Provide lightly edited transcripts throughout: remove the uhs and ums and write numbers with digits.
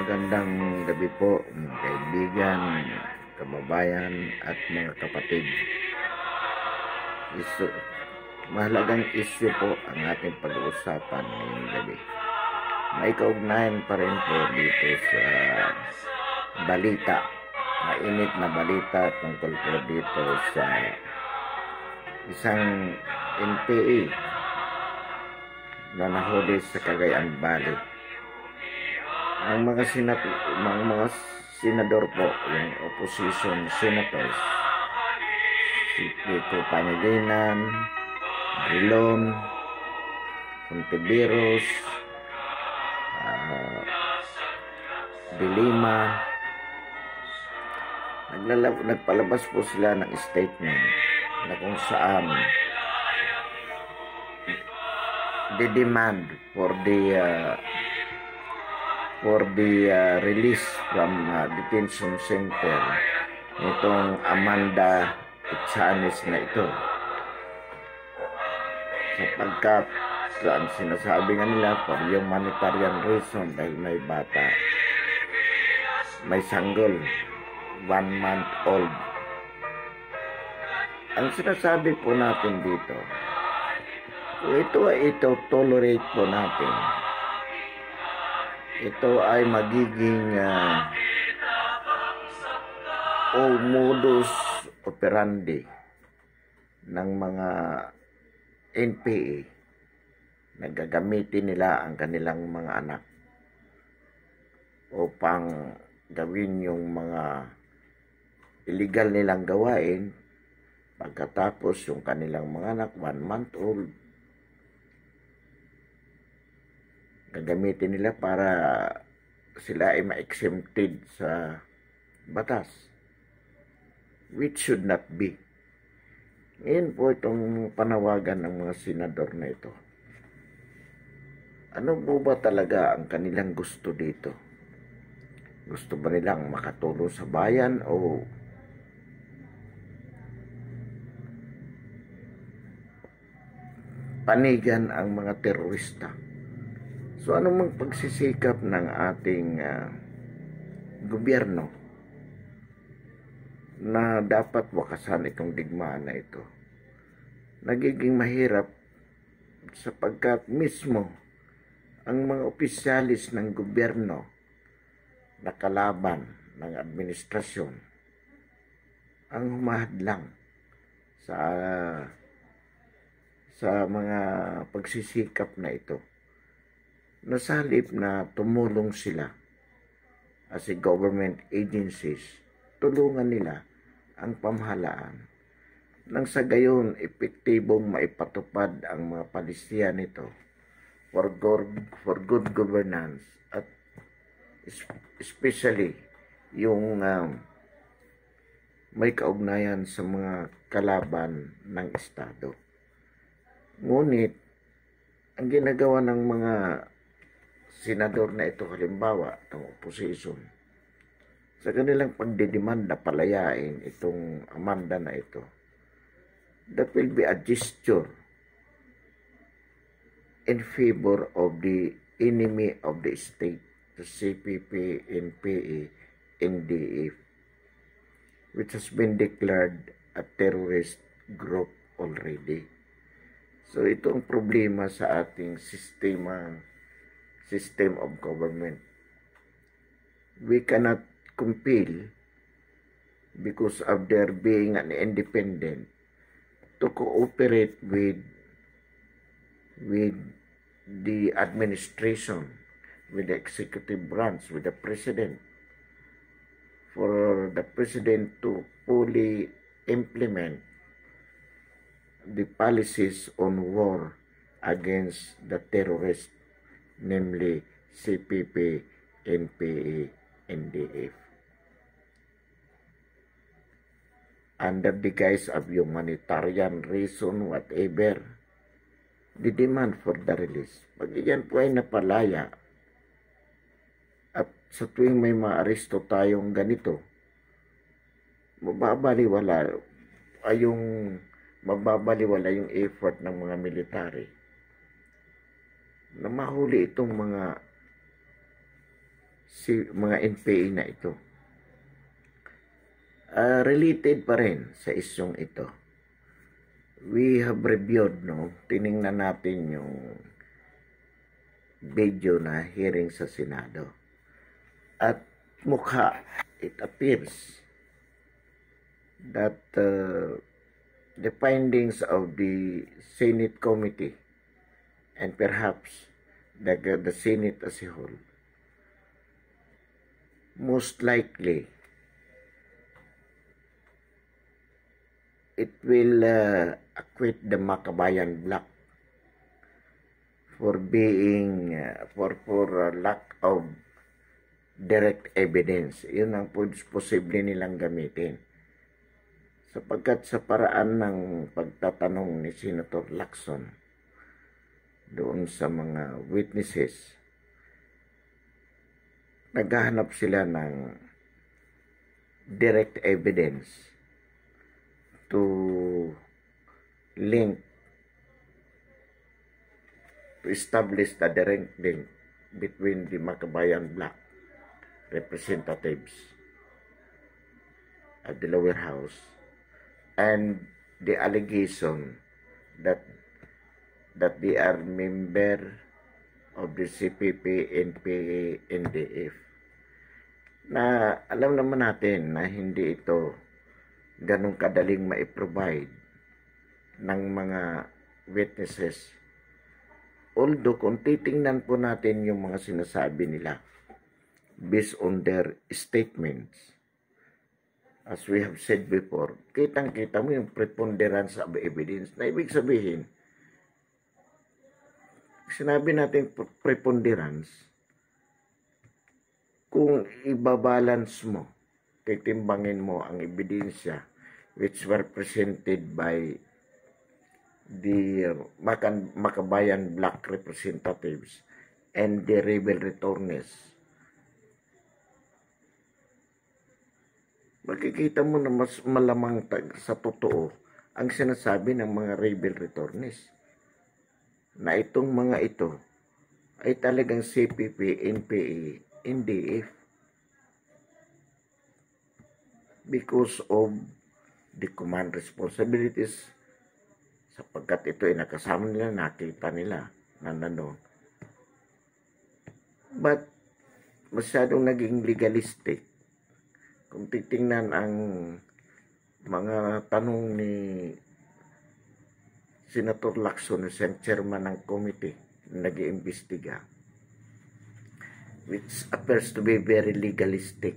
Magandang gabi po mga kaibigan, kababayan at mga kapatid. Mahalagang issue po ang ating pag-uusapan ngayong gabi. May kaugnayan pa rin po dito sa balita, mainit na balita tungkol po dito sa isang NPA na nahuli sa Cagayan Valley. Ang mga senador po, yung opposition senators, si Kiko Pangilinan, Drilon, Contiveros, De Lima, nagpalabas po sila ng statement na kung saan the demand for the release from detention center nitong Amanda Etchanes na ito, sapagkat ang sinasabi nga nila for humanitarian reason, dahil may bata, may sanggol 1 month old. Ang sinasabi po natin dito, kung ito tolerate po natin, ito ay magiging modus operandi ng mga NPA na gagamitin nila ang kanilang mga anak upang gawin yung mga illegal nilang gawain. Pagkatapos yung kanilang mga anak 1 month old, gagamitin nila para sila ay ma-exempted sa batas, which should not be. Ngayon po itong panawagan ng mga senador na ito. Ano po ba talaga ang kanilang gusto dito? Gusto ba nilang makatulong sa bayan o panigan ang mga terorista? So ano mang pagsisikap ng ating gobyerno na dapat wakasan itong digmaan na ito, nagiging mahirap sapagkat mismo ang mga opisyalis ng gobyerno na kalaban ng administrasyon ang humahadlang sa mga pagsisikap na ito. Nasalip na tumulong sila as a government agencies, tulungan nila ang pamahalaan nang sa gayon epektibong maipatupad ang mga palisiya nito for good governance, at especially yung may kaugnayan sa mga kalaban ng Estado. Ngunit ang ginagawa ng mga senador na ito, halimbawa itong opposition, sa kanilang pagdidemanda palayain itong Amanda na ito, that will be a gesture in favor of the enemy of the state, the CPP, NPA, NDF, which has been declared a terrorist group already. So ito ang problema sa ating system of government. We cannot compel, because of their being an independent, to cooperate with the administration, with the executive branch, with the president, for the president to fully implement the policies on war against the terrorists, namely CPP, NPA, NDF. Under the guise of humanitarian reason, whatever, the demand for the release. Pag iyan po ay napalaya, at sa tuwing may maaresto tayong ganito, mababaliwala yung effort ng mga military na mahuli itong mga mga NPA na ito. Related pa rin sa isyong ito. We have reviewed, tiningnan natin yung video na hearing sa Senado. At mukha, it appears that the findings of the Senate committee and perhaps the Senate as a whole most likely it will acquit the Makabayan bloc for being for lack of direct evidence. Yun ang posible nilang gamitin. Sapagkat sa paraan ng pagtatanong ni Senator Lacson doon sa mga witnesses, naghahanap sila ng direct evidence to establish the direct link between the Makabayan bloc representatives at the lower house and the allegation that they are member of the CPP, NPA, NDF. Na alam naman natin na hindi ito ganun kadaling ma-provide ng mga witnesses. Although kung titingnan po natin yung mga sinasabi nila based on their statements, as we have said before, kitang-kita mo yung preponderance of evidence na ibig sabihin, sinabi natin preponderance, kung ibabalance mo, titimbangin mo ang ebidensya which were presented by the Makabayan bloc representatives and the rebel returnees, makikita mo na mas malamang sa totoo ang sinasabi ng mga rebel returnees na itong mga ito ay talagang CPP, NPA, NDF because of the command responsibilities, sapagkat ito ay nakasama nila, nakita nila na nandun. But masyadong naging legalistic. Kung titingnan ang mga tanong ni Senator Lacson, siyang chairman ng committee na nag-iimbestiga, which appears to be very legalistic,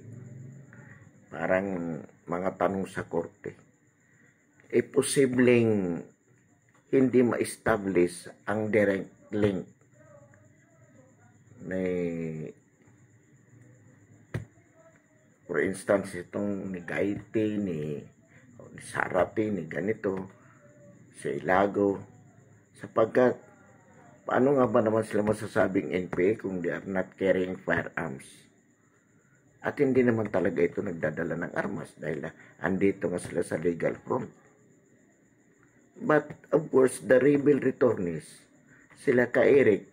parang mga tanong sa korte, posibleng hindi ma-establish ang direct link na, for instance, itong ni Gaite, ni Sarate, ni ganito, si Ilago, sapagkat paano nga ba naman sila masasabing NPA kung they are not carrying firearms? At hindi naman talaga ito nagdadala ng armas dahil andito nga sila sa legal front. But of course, the rebel returnees, sila ka Eric,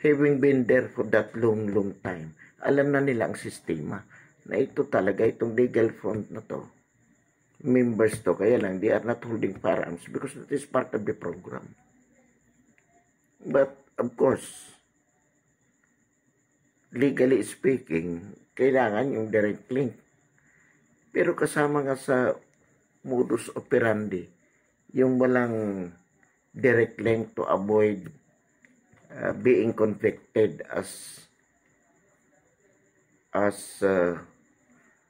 having been there for that long time, alam na nila ang sistema na ito talaga, itong legal front na to, members to, kaya lang they are not holding firearms because that is part of the program. But of course, legally speaking, kailangan yung direct link. Pero kasama nga sa modus operandi yung walang direct link to avoid being convicted as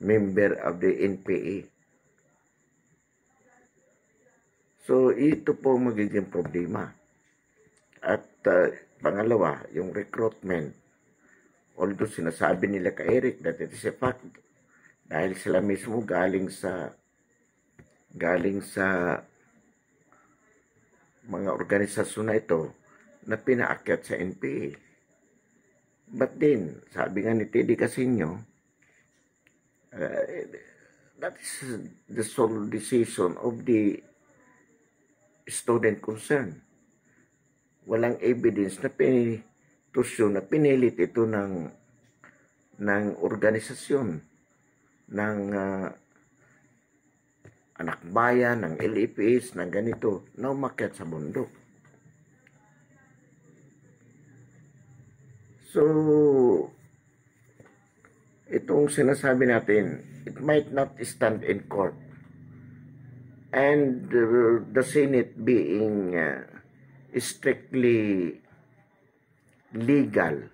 member of the NPA. So ito po magiging problema. At pangalawa, yung recruitment. Although sinasabi nila kay Eric that it is a fact dahil sila mismo galing sa mga organisasyon na ito na pinaakyat sa NPA. But then, sabi nga ni Teddy Casino, that is the sole decision of the student concerned. Walang evidence na pinilit ito ng ng organisasyon, ng anak bayan, ng LEPs, ng ganito, na umakyat sa bundok. So, itong sinasabi natin, it might not stand in court. And the Senate being strictly legal,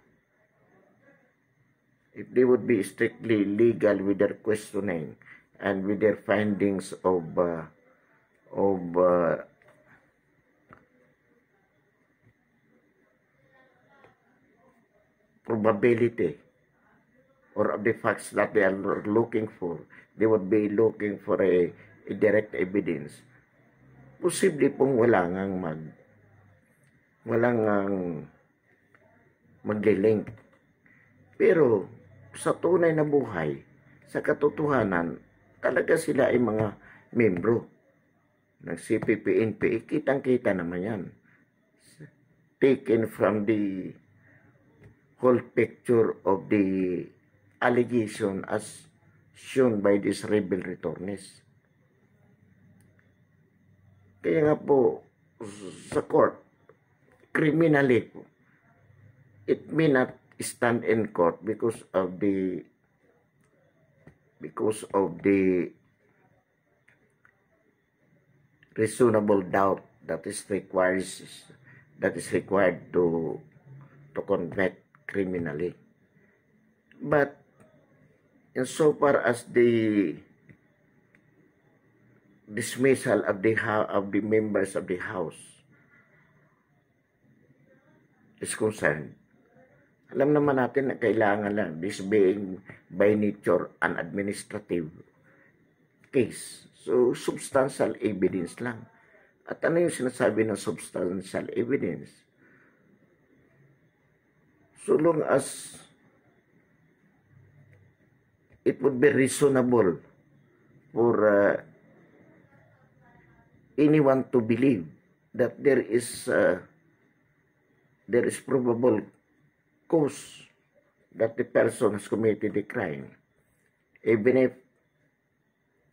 if they would be strictly legal with their questioning and with their findings of probability or of the facts that they are looking for, they would be looking for a direct evidence. Posible pong walang maglilink. Pero sa tunay na buhay, sa katotohanan, talaga sila ay mga membro ng CPP-NPA. Kitang-kita naman yan. Taken from the whole picture of the allegation as shown by these rebel returnees. Kaya nga po, sa court, criminally po, it may not stand in court because of the reasonable doubt that is required to convict criminally. But insofar as the dismissal of the members of the House is concerned, alam naman natin na kailangan lang, this being by nature an administrative case. So, substantial evidence lang. At ano yung sinasabi ng substantial evidence? So long as it would be reasonable for anyone to believe that there is probable cause that the person has committed a crime, even if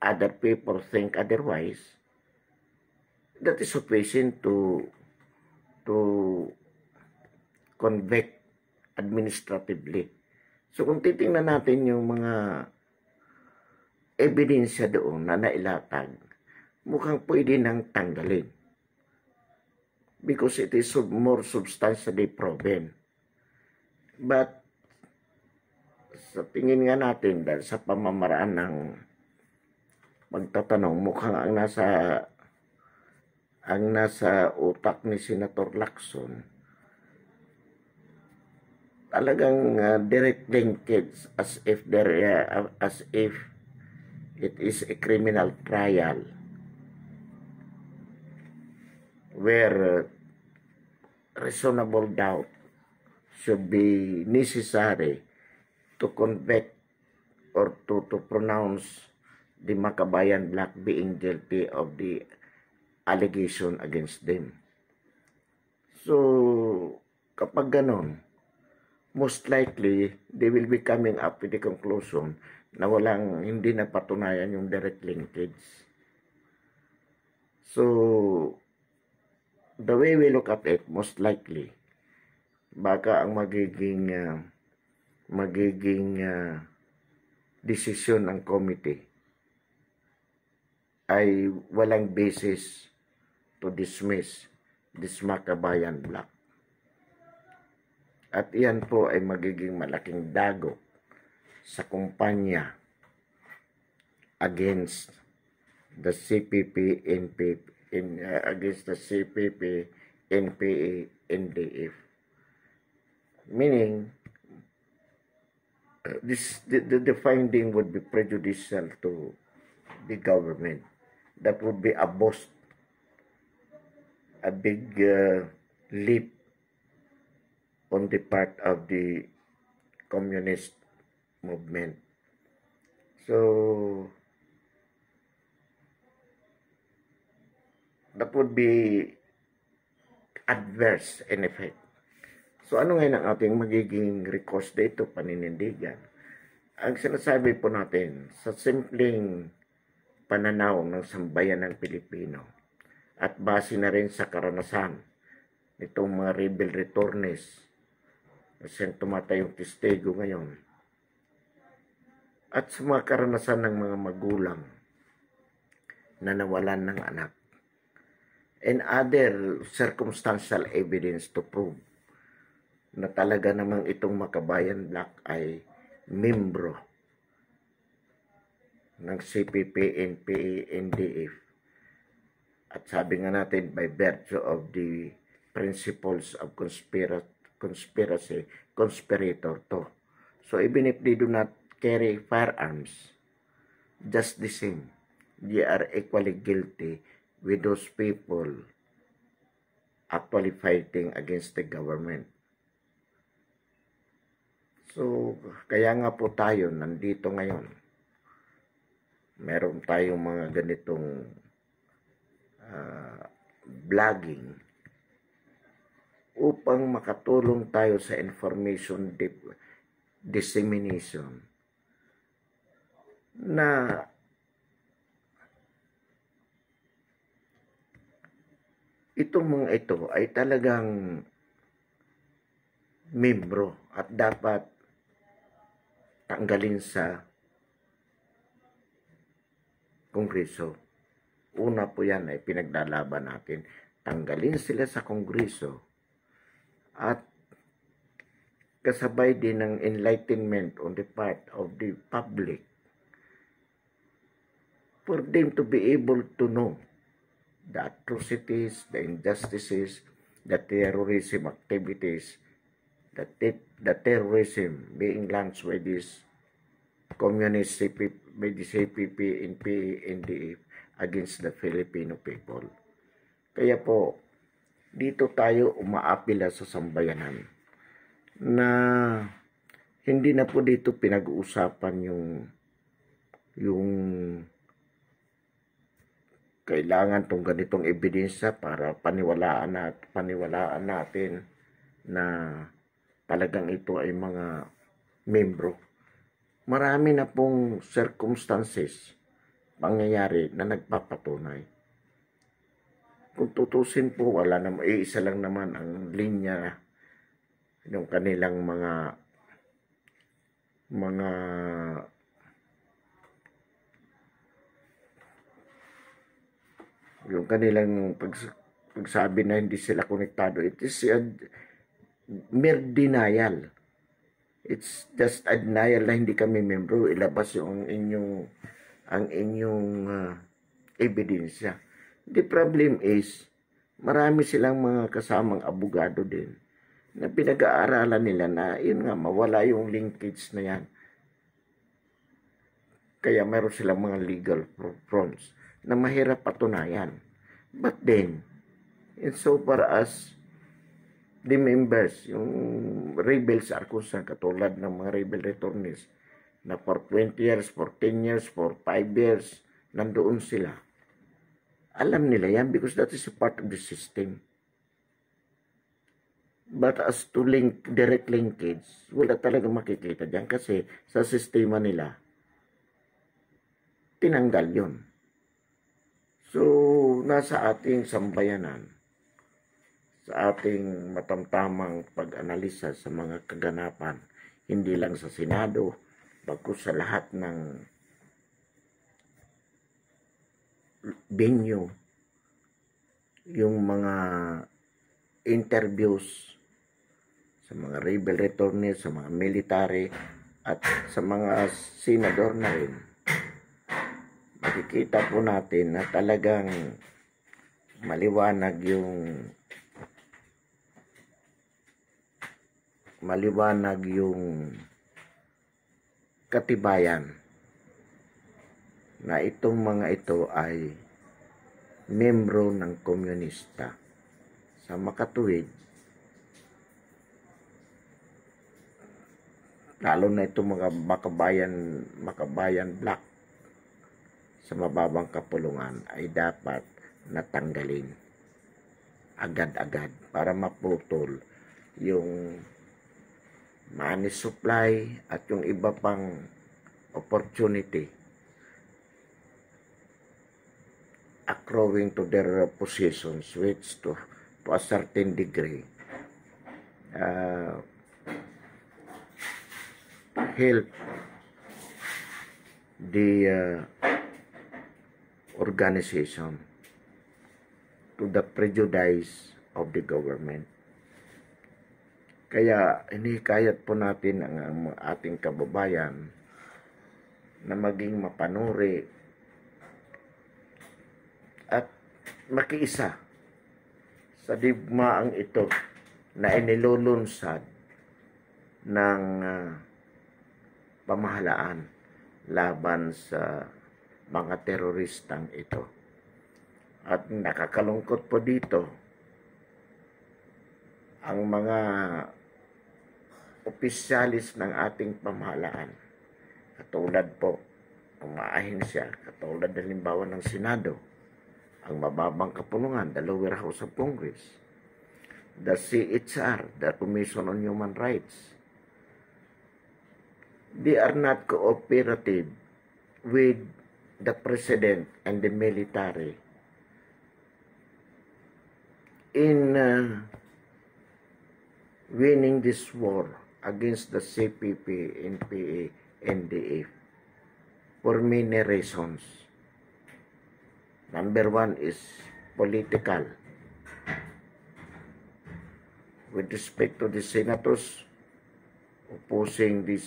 other people think otherwise, that is sufficient to convict administratively. So kung titingnan natin yung mga ebidensya doon na nailatag, mukhang pwede nang tanggalin because it is more substantially proven. But sa tingin nga natin, dahil sa pamamaraan ng magtatanong, mukhang ang nasa utak ni Senator Lacson talagang direct linkage as if it is a criminal trial where reasonable doubt should be necessary to convict or to pronounce the Makabayan Black being guilty of the allegation against them. So, kapag ganon, most likely, they will be coming up with the conclusion na hindi na patunayan yung direct linkage. So, the way we look at it, most likely, baka ang magiging desisyon ng committee ay walang basis to dismiss this Makabayan Black. At iyan po ay magiging malaking dagok sa kumpanya against the CPP, NPA, NDF. Meaning, the finding would be prejudicial to the government. That would be a big leap on the part of the communist movement. So, that would be adverse in effect. So, ano ngayon ang ating magiging recourse dito, paninindigan? Ang sinasabi po natin sa simpleng pananaw ng sambayan ng Pilipino at base na rin sa karanasan nitong mga rebel returnees na siyang tumatayong testigo ngayon at sa mga karanasan ng mga magulang na nawalan ng anak and other circumstantial evidence to prove na talaga namang itong Makabayan Black ay membro ng CPP, NPA, NDF. At sabi nga natin, by virtue of the principles of conspiracy, conspirator to. So even if they do not carry firearms, just the same, they are equally guilty with those people actually fighting against the government. So, kaya nga po tayo nandito ngayon. Meron tayong mga ganitong vlogging upang makatulong tayo sa information dissemination na itong mga ito ay talagang membro at dapat tanggalin sa Kongreso. Una po yan ay pinaglalaban natin. Tanggalin sila sa Kongreso at kasabay din ng enlightenment on the part of the public for them to be able to know the atrocities, the injustices, the terrorism activities, the terrorism being launched by this communist by the CPP, NPA, NDF against the Filipino people. Kaya po, dito tayo umaapila sa sambayanan na hindi na po dito pinag-uusapan yung kailangan tong ganitong ebidensya para paniwalaan natin na talagang ito ay mga membro. Marami na pong circumstances, pangyayari na nagpapatunay. Kung tutusin po, wala naman, isa lang naman ang linya ng kanilang yung kanilang pagsabi na hindi sila konektado. It is a mere denial. It's just a denial na hindi kami membro. Ilabas yung ang inyong ebidensya. The problem is, marami silang mga kasamang abogado din na pinag-aaralan nila na yun nga, mawala yung linkage na yan. Kaya meron silang mga legal fronts na mahirap patunayan. But then, in so far as the members, yung rebels are concerned, katulad ng mga rebel returnees, na for 20 years, for 10 years, for 5 years, nandoon sila. Alam nila yan because that is a part of the system. But as to direct linkage, wala talaga makikita dyan kasi sa sistema nila, tinanggal yon. So, nasa ating sambayanan, sa ating matamtamang pag-analisa sa mga kaganapan, hindi lang sa Senado, bagkus sa lahat ng venue, yung mga interviews sa mga rebel returnees, sa mga military, at sa mga senador na rin, makikita po natin na talagang maliwanag yung katibayan na itong mga ito ay membro ng komunista. Sa makatuwid, lalo na itong mga Makabayan Black sa mababang kapulungan ay dapat natanggalin agad-agad para maputol yung money supply at yung iba pang opportunity accruing to their positions, which to a certain degree help the organization to the prejudice of the government. Kaya hinihikayat po natin ang ating kababayan na maging mapanuri at makiisa sa digmaang ito na inilulunsad ng pamahalaan laban sa mga teroristang ito. At nakakalungkot po dito ang mga opisyalis ng ating pamahalaan, katulad po ang maahensya, katulad halimbawa ng Senado, ang mababang kapulungan, the lower house of Congress, the CHR, the Commission on Human Rights. They are not cooperative with the President and the military in winning this war against the CPP, NPA, NDF for many reasons. Number one is political. With respect to the senators opposing this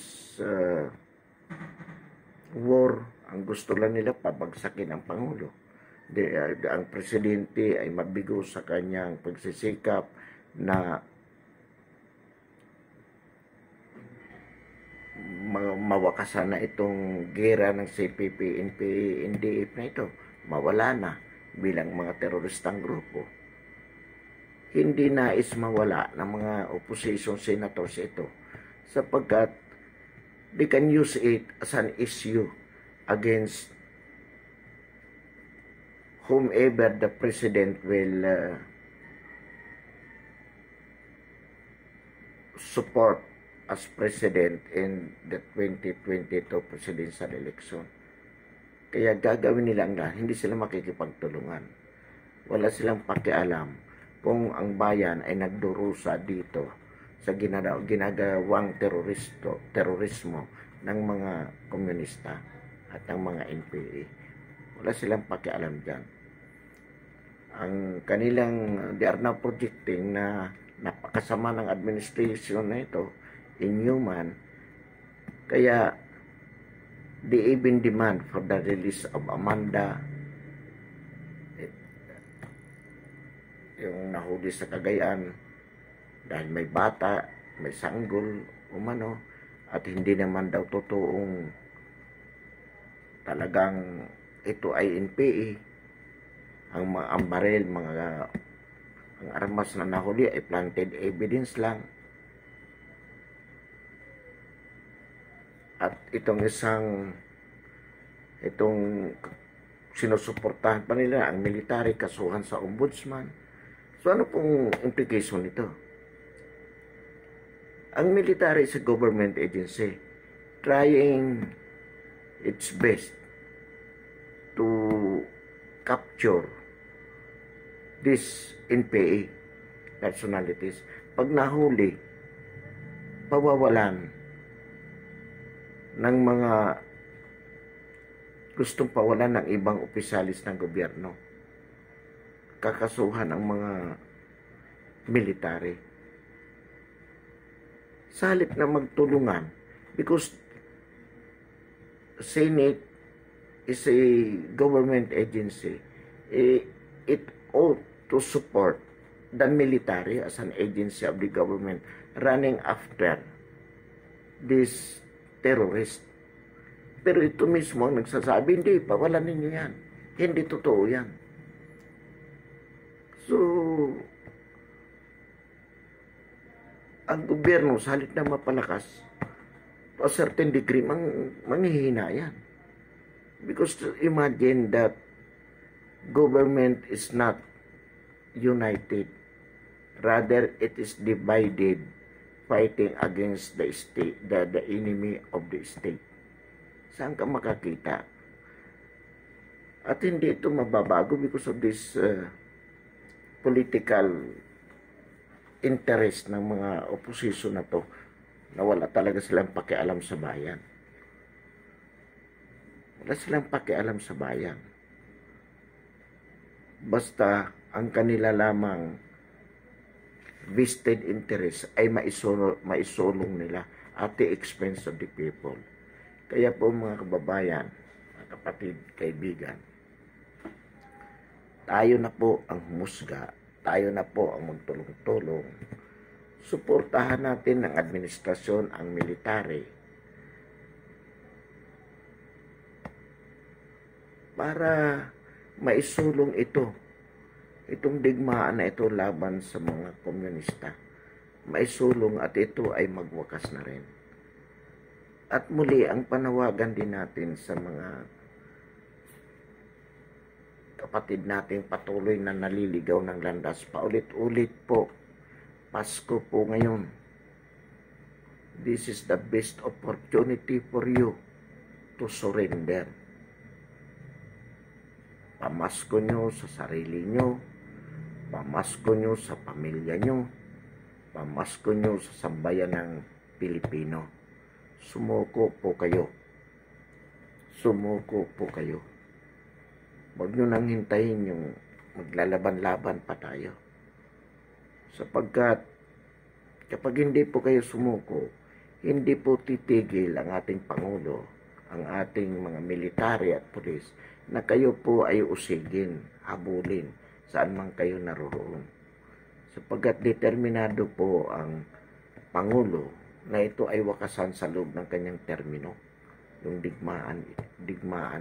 war, ang gusto lang nila pabagsakin ang Pangulo. Ang presidente ay mabigo sa kanyang pagsisikap na mawakasan na itong gera ng CPP, NPA, NDF na ito. Mawala na bilang mga teroristang grupo. Hindi nais mawala ng mga opposition senators ito sapagkat they can use it as an issue against whomever the president will support as president in the 2022 presidential election. Kaya gagawin nila ang lahat, hindi sila makikipagtulungan. Wala silang pakialam kung ang bayan ay nagdurusa dito sa ginagawang terorismo ng mga komunista at ng mga NPA. Wala silang pakialam dyan. Ang kanilang, they are now projecting na napakasama ng administration na ito, inhuman, kaya they even demand for the release of Amanda, yung nahuli sa Cagayan, dahil may bata, may sanggol, umano, at hindi naman daw totoong talagang ito ay NPA. Ang baril, ang armas na nahuli ay planted evidence lang. At itong sinusuportahan pa nila ang military, kasuhan sa ombudsman. So ano pong implication nito? Ang military is a government agency trying its best to capture these NPA personalities. Pag nahuli, pawawalan ng mga gustong pawalan ng ibang opisyalis ng gobyerno. Kakasuhan ang mga military. Sa halip na magtulungan, because Senate is a government agency, it ought to support the military as an agency of the government running after this terrorist. Pero ito mismo ang nagsasabi, hindi, pawalan ninyo yan. Hindi totoo yan. So, ang gobyerno, sa halip na mapalakas, to a certain degree, manghihina yan. Because imagine that government is not united. Rather, it is divided, fighting against the state, the enemy of the state. Saan ka makakita? At hindi ito mababago because of this political interest ng mga opposition na to, na wala talaga silang pakialam sa bayan. Wala silang pakialam sa bayan. Basta ang kanila lamang vested interest ay maisulong nila at the expense of the people. Kaya po mga kababayan, mga kapatid, kaibigan, tayo na po ang humusga, tayo na po ang magtulong-tulong. Suportahan natin ng administrasyon, ang military, para maisulong itong digmaan na ito laban sa mga komunista. Maisulong at ito ay magwakas na rin. At muli, ang panawagan din natin sa mga kapatid nating patuloy na naliligaw ng landas, paulit-ulit po, Pasko po ngayon. This is the best opportunity for you to surrender. Pamasko nyo sa sarili nyo, pamasko nyo sa pamilya nyo, pamasko nyo sa sambayan ng Pilipino. Sumuko po kayo. Sumuko po kayo. Huwag nyo nang hintayin yung maglalaban-laban pa tayo. Sapagkat kapag hindi po kayo sumuko, hindi po titigil ang ating Pangulo, ang ating mga military at pulis, na kayo po ay usigin, habulin, saan man kayo naroroon. Sapagkat determinado po ang Pangulo na ito ay wakasan sa loob ng kanyang termino, yung digmaan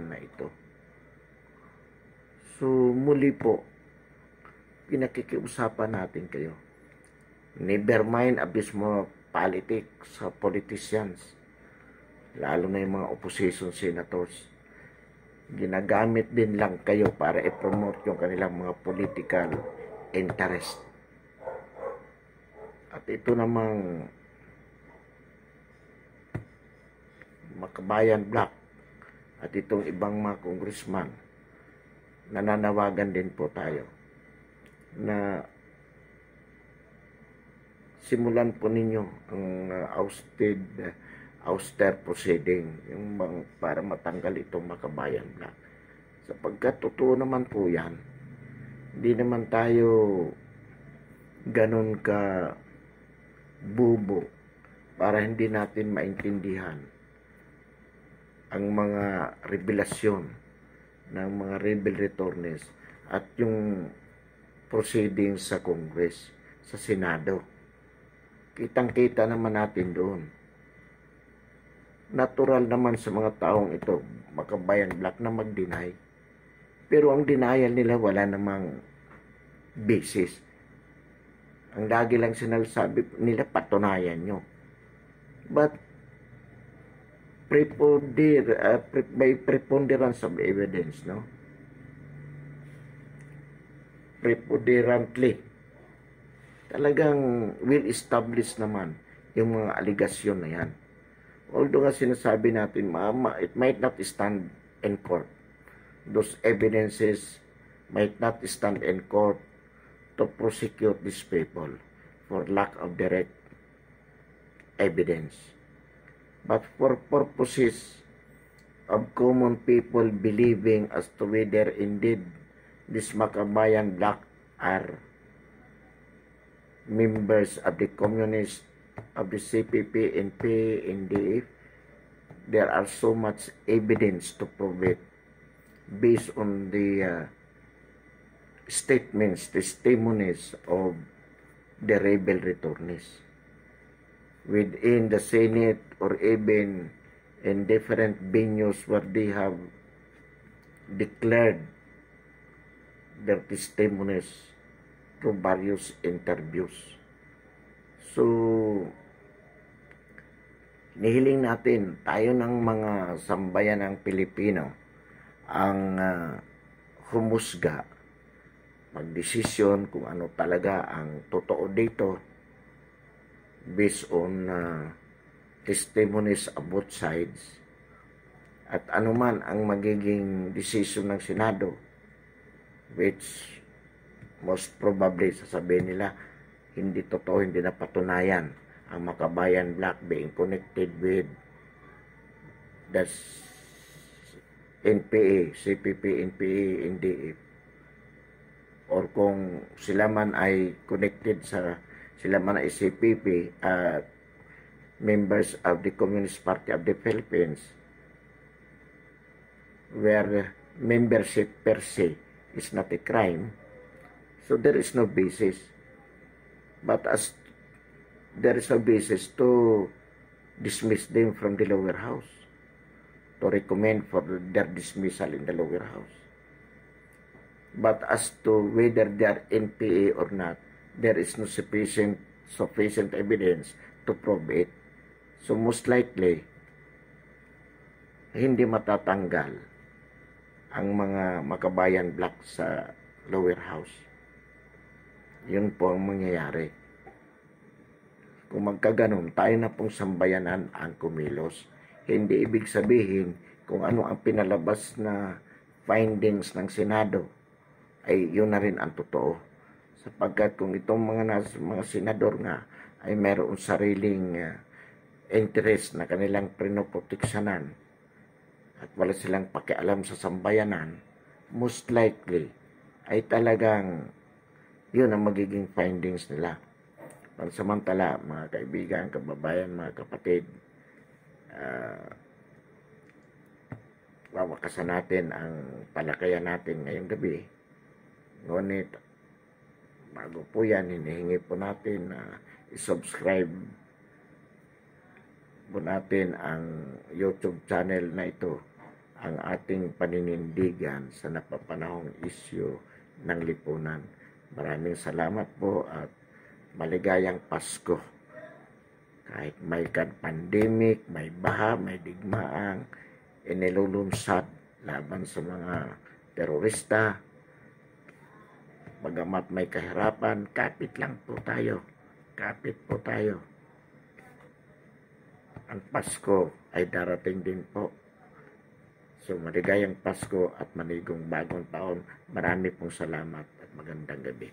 na ito. So muli po, pinakikiusapan natin kayo. Never mind abismo politics sa politicians, lalo na yung mga opposition senators. Ginagamit din lang kayo para i-promote yung kanilang mga political interest. At ito namang Makabayan Black at itong ibang mga congressman, nananawagan din po tayo na simulan po ninyo ang auster proceeding, yung para matanggal itong Makabayan Black. Sapagkat totoo naman po yan, hindi naman tayo ganun ka bubo para hindi natin maintindihan ang mga revelasyon ng mga rebel returnees at yung proceedings sa Congress, sa Senado. Kitang-kita naman natin doon. Natural naman sa mga taong ito, Makabayan Black, na mag-deny. Pero ang denial nila wala namang basis. Ang lagi lang sinasabi nila, patunayan nyo. But by preponderance of evidence, no? Preponderantly, talagang will establish naman yung mga aligasyon na yan. Although nga sinasabi natin, it might not stand in court. Those evidences might not stand in court to prosecute these people for lack of direct evidence. But for purposes of common people believing as to whether indeed this Makabayan Black are members of the communist, of the CPP, NP, NDF, there are so much evidence to prove it based on the statements, testimonies of the rebel returnees within the Senate or even in different venues where they have declared their testimonies through various interviews. So, nihiling natin, tayo ng mga sambayan ng Pilipino ang humusga, magdesisyon kung ano talaga ang totoo dito based on testimonies of both sides. At anuman ang magiging desisyon ng Senado, which most probably sasabihin nila, hindi totoo, hindi napatunayan ang Makabayan Black being connected with the NPA, CPP, NPA, NDF. Or kung sila man ay connected sila man ay CPP at members of the Communist Party of the Philippines, where membership per se is not a crime, so there is no basis. But as there is no basis to dismiss them from the lower house, to recommend for their dismissal in the lower house. But as to whether they are NPA or not, there is no sufficient evidence to prove it. So most likely, hindi matatanggal ang mga Makabayan Black sa lower house. Yun po ang mangyayari. Kung magkaganon, tayo na pong sambayanan ang kumilos. Hindi ibig sabihin kung ano ang pinalabas na findings ng Senado ay yun na rin ang totoo. Sapagkat kung itong mga senador nga ay mayroong sariling interest na kanilang pinoproteksyonan at wala silang pakialam sa sambayanan, most likely ay talagang yun ang magiging findings nila. Pansamantala, mga kaibigan, kababayan, mga kapatid, wawakasan natin ang palakayan natin ngayong gabi. Ngunit, bago po yan, hinihingi po natin na i-subscribe po natin ang YouTube channel na ito, ang ating paninindigan sa napapanahong isyu ng lipunan. Maraming salamat po at maligayang Pasko. Kahit may pandemic, may baha, may digmaang inilulunsad laban sa mga terorista, bagamat may kahirapan, kapit lang po tayo. Kapit po tayo. Ang Pasko ay darating din po. So, maligayang Pasko at manigong bagong taon. Marami pong salamat at magandang gabi.